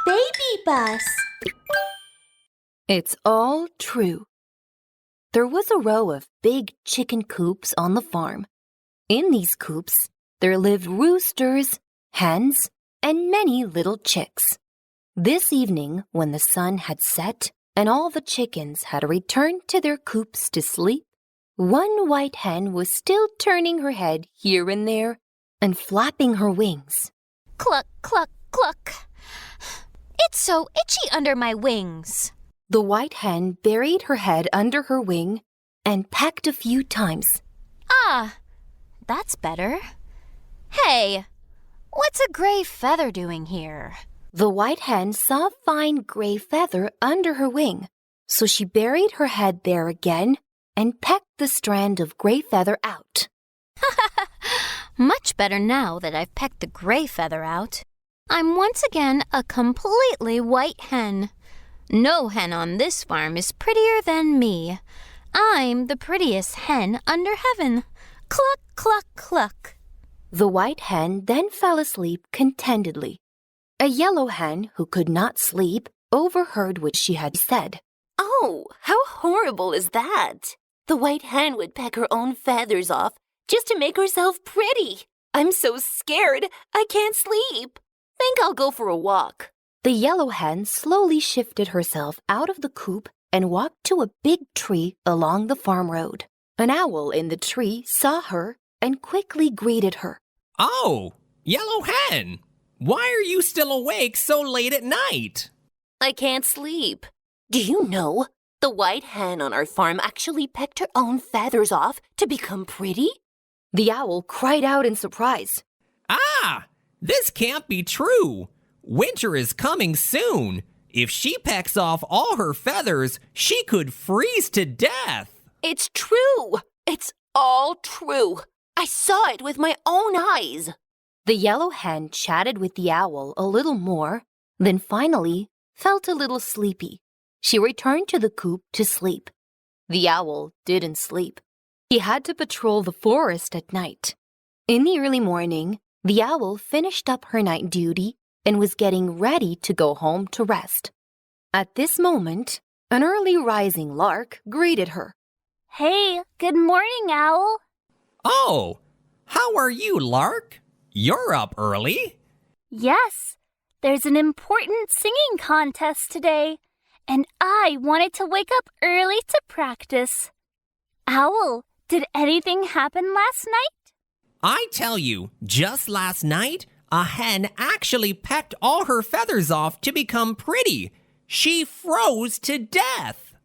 BabyBus. It's all true. There was a row of big chicken coops on the farm. In these coops, there lived roosters, hens, and many little chicks. This evening, when the sun had set and all the chickens had returned to their coops to sleep, one white hen was still turning her head here and there and flapping her wings. Cluck, cluck, cluck. It's so itchy under my wings. The white hen buried her head under her wing and pecked a few times. Ah, that's better. Hey, what's a gray feather doing here? The white hen saw a fine gray feather under her wing, so she buried her head there again and pecked the strand of gray feather out. Much better now that I've pecked the gray feather out. I'm once again a completely white hen. No hen on this farm is prettier than me. I'm the prettiest hen under heaven. Cluck, cluck, cluck. The white hen then fell asleep contentedly. A yellow hen who could not sleep overheard what she had said. Oh, how horrible is that? The white hen would peck her own feathers off just to make herself pretty. I'm so scared, I can't sleep. Think I'll go for a walk. The yellow hen slowly shifted herself out of the coop and walked to a big tree along the farm road. An owl in the tree saw her and quickly greeted her. Oh, yellow hen! Why are you still awake so late at night? I can't sleep. Do you know? The white hen on our farm actually pecked her own feathers off to become pretty. The owl cried out in surprise. Ah, this can't be true. Winter is coming soon. If she pecks off all her feathers, she could freeze to death. It's true. It's all true. I saw it with my own eyes. The yellow hen chatted with the owl a little more, then finally felt a little sleepy. She returned to the coop to sleep. The owl didn't sleep. He had to patrol the forest at night. In the early morning, the owl finished up her night duty and was getting ready to go home to rest. At this moment, an early rising lark greeted her. Hey, good morning, owl. Oh, how are you, lark? You're up early. Yes, there's an important singing contest today, and I wanted to wake up early to practice. Owl, did anything happen last night? I tell you, just last night, a hen actually pecked all her feathers off to become pretty. She froze to death.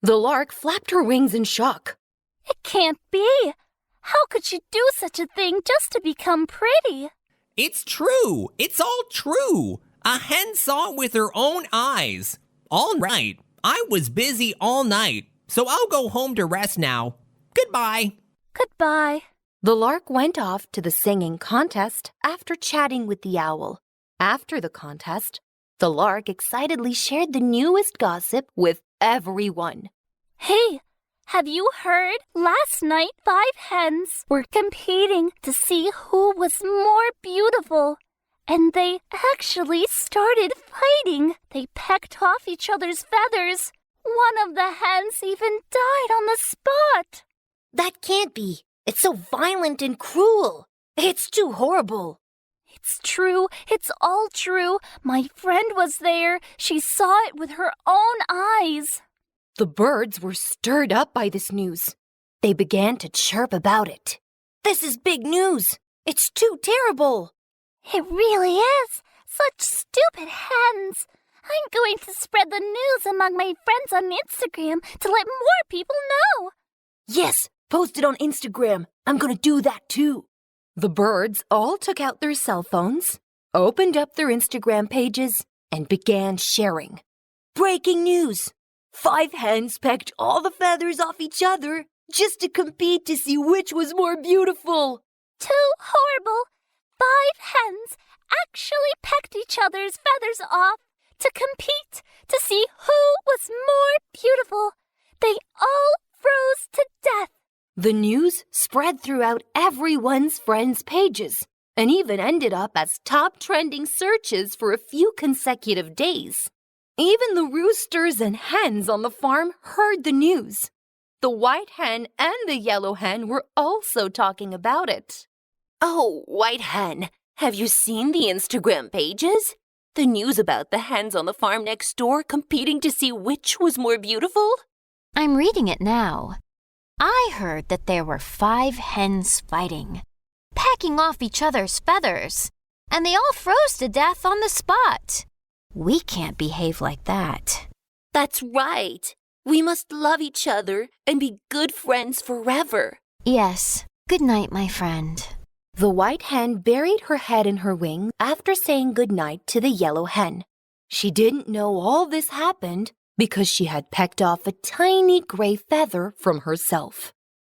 The lark flapped her wings in shock. It can't be. How could she do such a thing just to become pretty? It's true. It's all true. A hen saw it with her own eyes. All right. I was busy all night, so I'll go home to rest now. Goodbye. Goodbye. The lark went off to the singing contest after chatting with the owl. After the contest, the lark excitedly shared the newest gossip with everyone. Hey, have you heard? Last night, 5 hens were competing to see who was more beautiful. And they actually started fighting. They pecked off each other's feathers. One of the hens even died on the spot. That can't be. It's so violent and cruel. It's too horrible. It's true. It's all true. My friend was there. She saw it with her own eyes. The birds were stirred up by this news. They began to chirp about it. This is big news. It's too terrible. It really is. Such stupid hens. I'm going to spread the news among my friends on Instagram to let more people know. Yes, post it on Instagram. I'm going to do that too. The birds all took out their cell phones, opened up their Instagram pages, and began sharing. Breaking news. 5 hens pecked all the feathers off each other just to compete to see which was more beautiful. Too horrible. 5 hens actually pecked each other's feathers off to compete to see who was more beautiful. They all froze to death. The news spread throughout everyone's friends' pages, and even ended up as top trending searches for a few consecutive days. Even the roosters and hens on the farm heard the news. The white hen and the yellow hen were also talking about it. Oh, white hen, have you seen the Instagram pages? The news about the hens on the farm next door competing to see which was more beautiful? I'm reading it now. I heard that there were 5 hens fighting, pecking off each other's feathers, and they all froze to death on the spot. We can't behave like that. That's right. We must love each other and be good friends forever. Yes. Good night, my friend. The white hen buried her head in her wing after saying goodnight to the yellow hen. She didn't know all this happened because she had pecked off a tiny gray feather from herself.